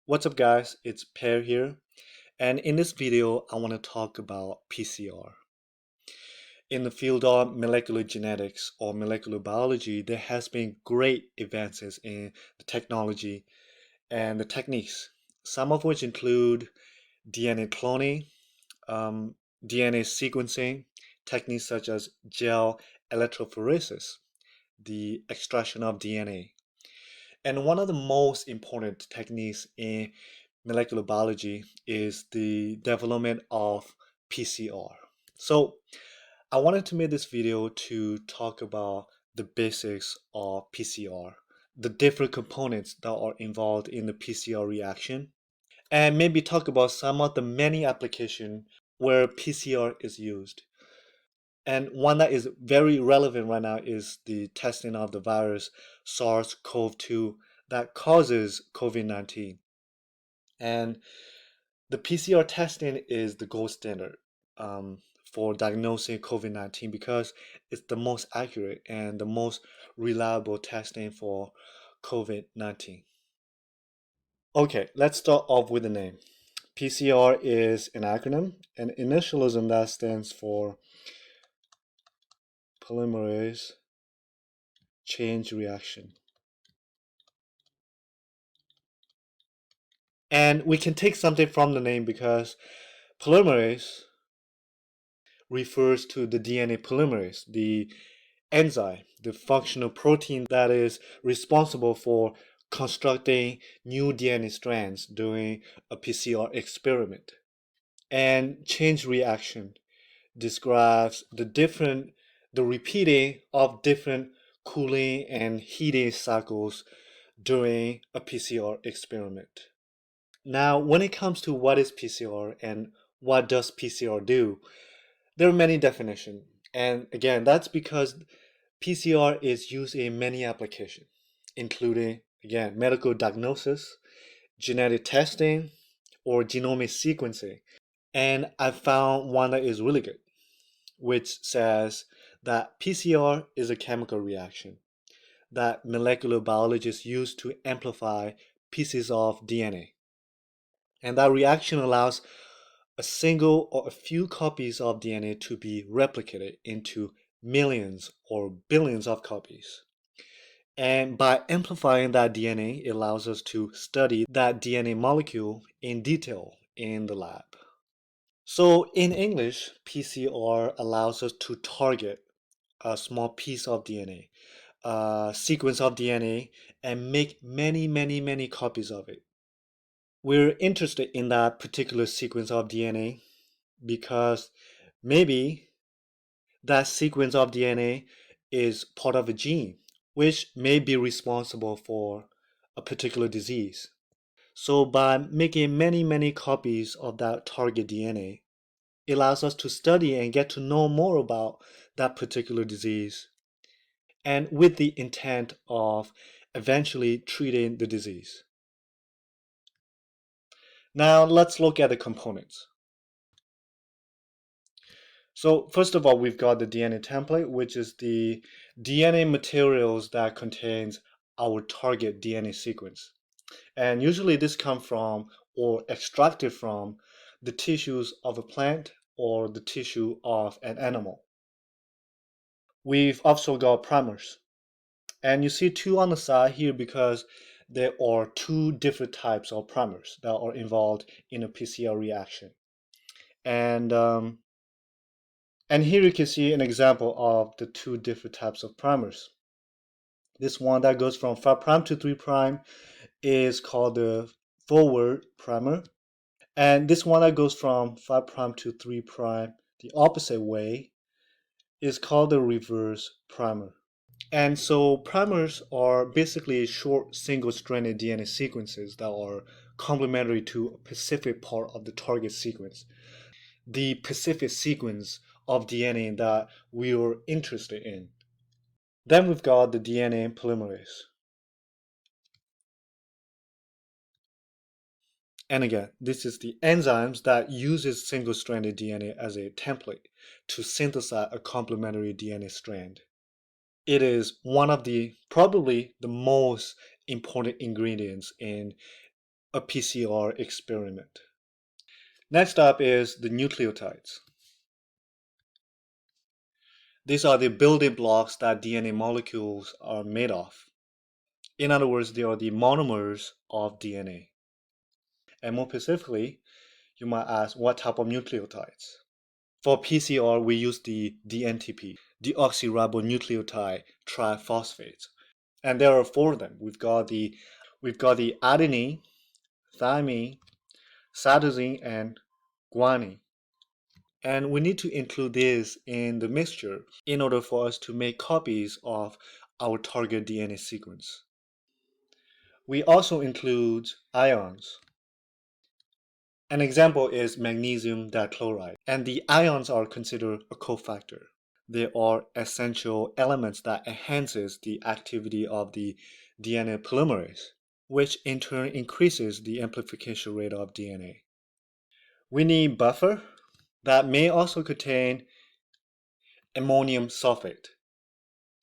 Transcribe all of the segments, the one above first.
What's up guys, it's Pear here, and in this video I want to talk about PCR. In the field of molecular genetics or molecular biology, there has been great advances in the technology and the techniques, some of which include DNA cloning, um, DNA sequencing, techniques such as gel electrophoresis, the extraction of DNA. And one of the most important techniques in molecular biology is the development of PCR. So I wanted to make this video to talk about the basics of PCR, the different components that are involved in the PCR reaction, and maybe talk about some of the many applications where PCR is used. And one that is very relevant right now is the testing of the virus SARS-CoV-2 that causes COVID-19. And the PCR testing is the gold standard for diagnosing COVID-19 because it's the most accurate and the most reliable testing for COVID-19. Okay, let's start off with the name. PCR is an acronym, an initialism that stands for Polymerase Chain Reaction. And we can take something from the name because polymerase refers to the DNA polymerase, the enzyme, the functional protein that is responsible for constructing new DNA strands during a PCR experiment. And chain reaction describes the repeating of different cooling and heating cycles during a PCR experiment. Now, when it comes to what is PCR and what does PCR do, there are many definitions. And again, that's because PCR is used in many applications, including, again, medical diagnosis, genetic testing, or genomic sequencing. And I found one that is really good, which says that PCR is a chemical reaction that molecular biologists use to amplify pieces of DNA. And that reaction allows a single or a few copies of DNA to be replicated into millions or billions of copies. And by amplifying that DNA, it allows us to study that DNA molecule in detail in the lab. So in English, PCR allows us to target a small piece of DNA, a sequence of DNA, and make many copies of it. We're interested in that particular sequence of DNA because maybe that sequence of DNA is part of a gene, which may be responsible for a particular disease. So by making many copies of that target DNA, it allows us to study and get to know more about that particular disease, and with the intent of eventually treating the disease. Now let's look at the components. So first of all, we've got the DNA template, which is the DNA materials that contains our target DNA sequence. And usually this comes from or extracted from the tissues of a plant or the tissue of an animal. We've also got primers. And you see two on the side here because there are two different types of primers that are involved in a PCR reaction. And here you can see an example of the two different types of primers. This one that goes from 5' to 3' is called the forward primer. And this one that goes from 5' to 3' the opposite way is called the reverse primer. And so primers are basically short single-stranded DNA sequences that are complementary to a specific part of the target sequence. The specific sequence of DNA that we are interested in. Then we've got the DNA polymerase. And again, this is the enzymes that uses single-stranded DNA as a template to synthesize a complementary DNA strand. It is one of the probably the most important ingredients in a PCR experiment. Next up is the nucleotides. These are the building blocks that DNA molecules are made of. In other words, they are the monomers of DNA. And more specifically, you might ask what type of nucleotides? For PCR, we use the DNTP, deoxyribonucleotide triphosphate. And there are four of them. We've got the adenine, thymine, cytosine, and guanine. And we need to include this in the mixture in order for us to make copies of our target DNA sequence. We also include ions. An example is magnesium dichloride, and the ions are considered a cofactor. They are essential elements that enhances the activity of the DNA polymerase, which in turn increases the amplification rate of DNA. We need buffer that may also contain ammonium sulfate.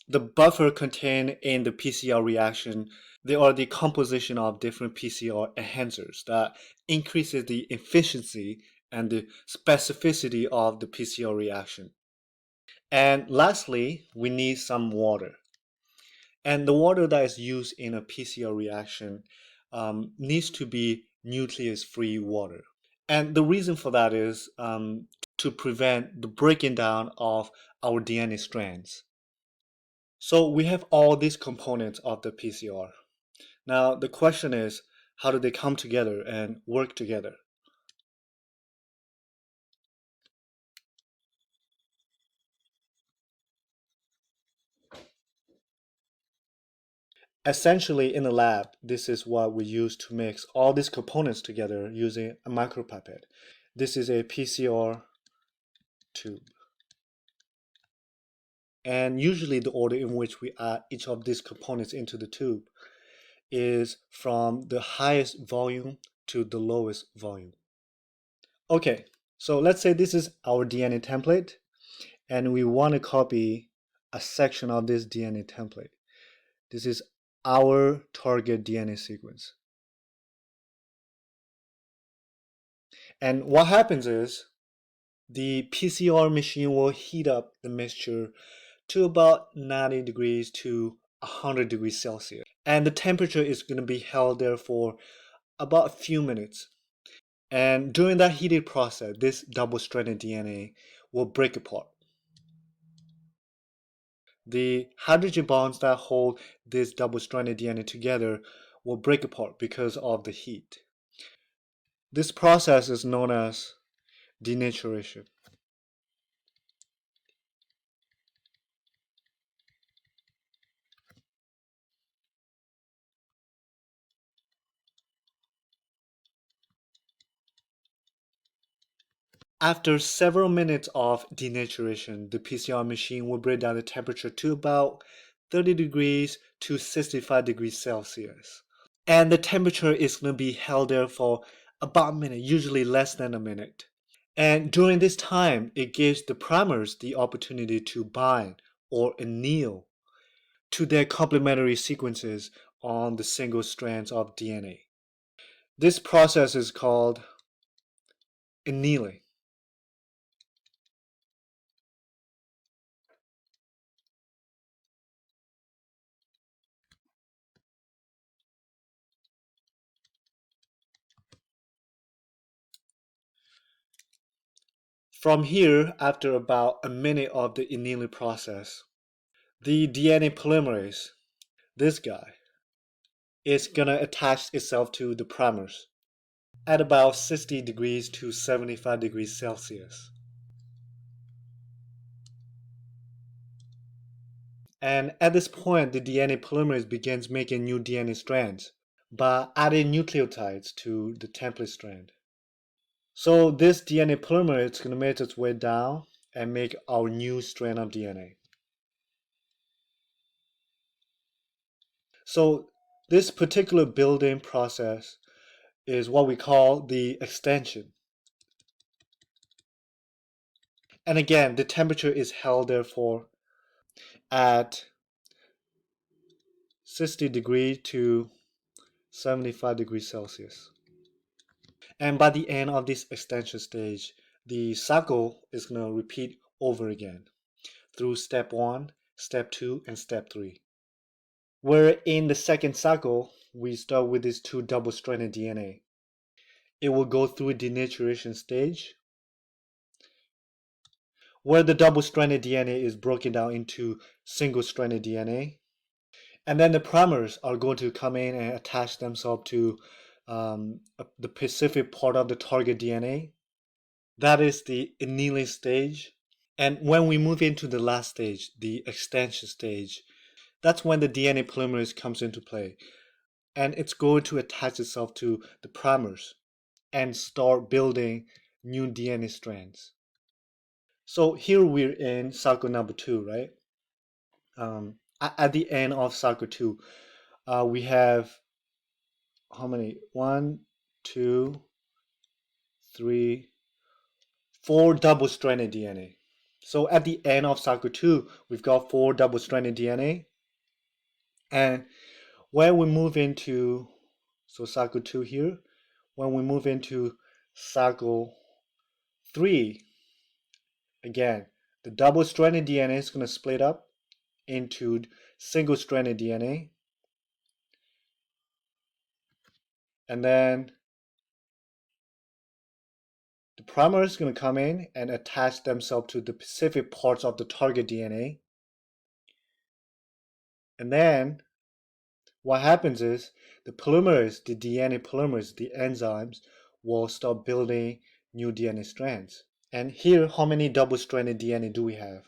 The buffer contained in the PCR reaction, they are the composition of different PCR enhancers that increases the efficiency and the specificity of the PCR reaction. And lastly, we need some water. And the water that is used in a PCR reaction needs to be nucleus-free water. And the reason for that is to prevent the breaking down of our DNA strands. So we have all these components of the PCR. Now the question is, how do they come together and work together? Essentially, in the lab, this is what we use to mix all these components together using a micropipette. This is a PCR tube. And usually the order in which we add each of these components into the tube is from the highest volume to the lowest volume. Okay, so let's say this is our DNA template, and we want to copy a section of this DNA template. This is our target DNA sequence. And what happens is the PCR machine will heat up the mixture to about 90 degrees to 100 degrees Celsius. And the temperature is going to be held there for about a few minutes. And during that heated process, this double-stranded DNA will break apart. The hydrogen bonds that hold this double-stranded DNA together will break apart because of the heat. This process is known as denaturation. After several minutes of denaturation, the PCR machine will bring down the temperature to about 30 degrees to 65 degrees Celsius. And the temperature is going to be held there for about a minute, usually less than a minute. And during this time, it gives the primers the opportunity to bind or anneal to their complementary sequences on the single strands of DNA. This process is called annealing. From here, after about a minute of the annealing process, the DNA polymerase, this guy, is gonna attach itself to the primers at about 60 degrees to 75 degrees Celsius. And at this point, the DNA polymerase begins making new DNA strands by adding nucleotides to the template strand. So this DNA polymerase is going to make its way down and make our new strand of DNA. So this particular building process is what we call the extension. And again, the temperature is held therefore at 60 degrees to 75 degrees Celsius. And by the end of this extension stage, the cycle is going to repeat over again through step 1, step 2, and step 3. Where in the second cycle, we start with these 2 double-stranded DNA. It will go through a denaturation stage, where the double-stranded DNA is broken down into single-stranded DNA. And then the primers are going to come in and attach themselves to the specific part of the target DNA. That is the annealing stage. And when we move into the last stage, the extension stage, that's when the DNA polymerase comes into play. And it's going to attach itself to the primers and start building new DNA strands. So here we're in cycle number 2, right? At the end of cycle 2, we have how many? 1, 2, 3, 4 double-stranded DNA. So at the end of cycle 2, we've got 4 double-stranded DNA. And when we move into, so cycle 2 here, when we move into cycle 3, again, the double-stranded DNA is going to split up into single-stranded DNA. And then the primer is going to come in and attach themselves to the specific parts of the target DNA. And then what happens is the polymerase, the DNA polymerase, the enzymes will start building new DNA strands. And here, how many double-stranded DNA do we have?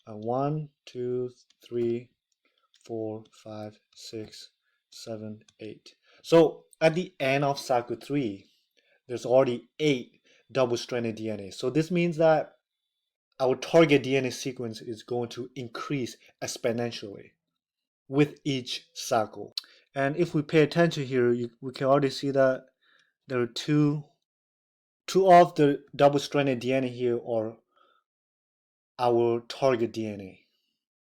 1, 2, 3, 4, 5, 6, 7, 8. So at the end of cycle 3, there's already 8 double-stranded DNA. So this means that our target DNA sequence is going to increase exponentially with each cycle. And if we pay attention here, we can already see that there are two of the double-stranded DNA here are our target DNA.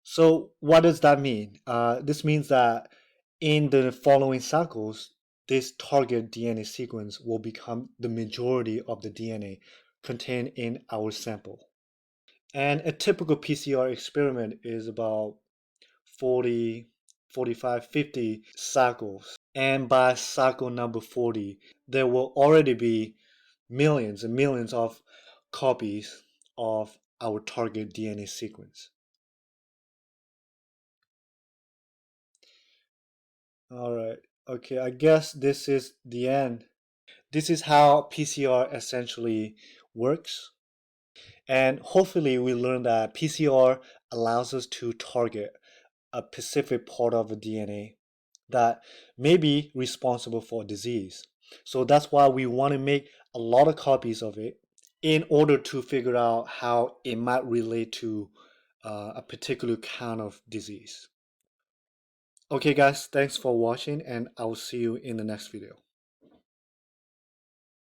So what does that mean? This means that in the following cycles, this target DNA sequence will become the majority of the DNA contained in our sample. And a typical PCR experiment is about 40, 45, 50 cycles. And by cycle number 40, there will already be millions and millions of copies of our target DNA sequence. All right. Okay, I guess this is the end. This is how PCR essentially works. And hopefully we learned that PCR allows us to target a specific part of the DNA that may be responsible for disease. So that's why we want to make a lot of copies of it in order to figure out how it might relate to a particular kind of disease. Okay guys, thanks for watching and I will see you in the next video.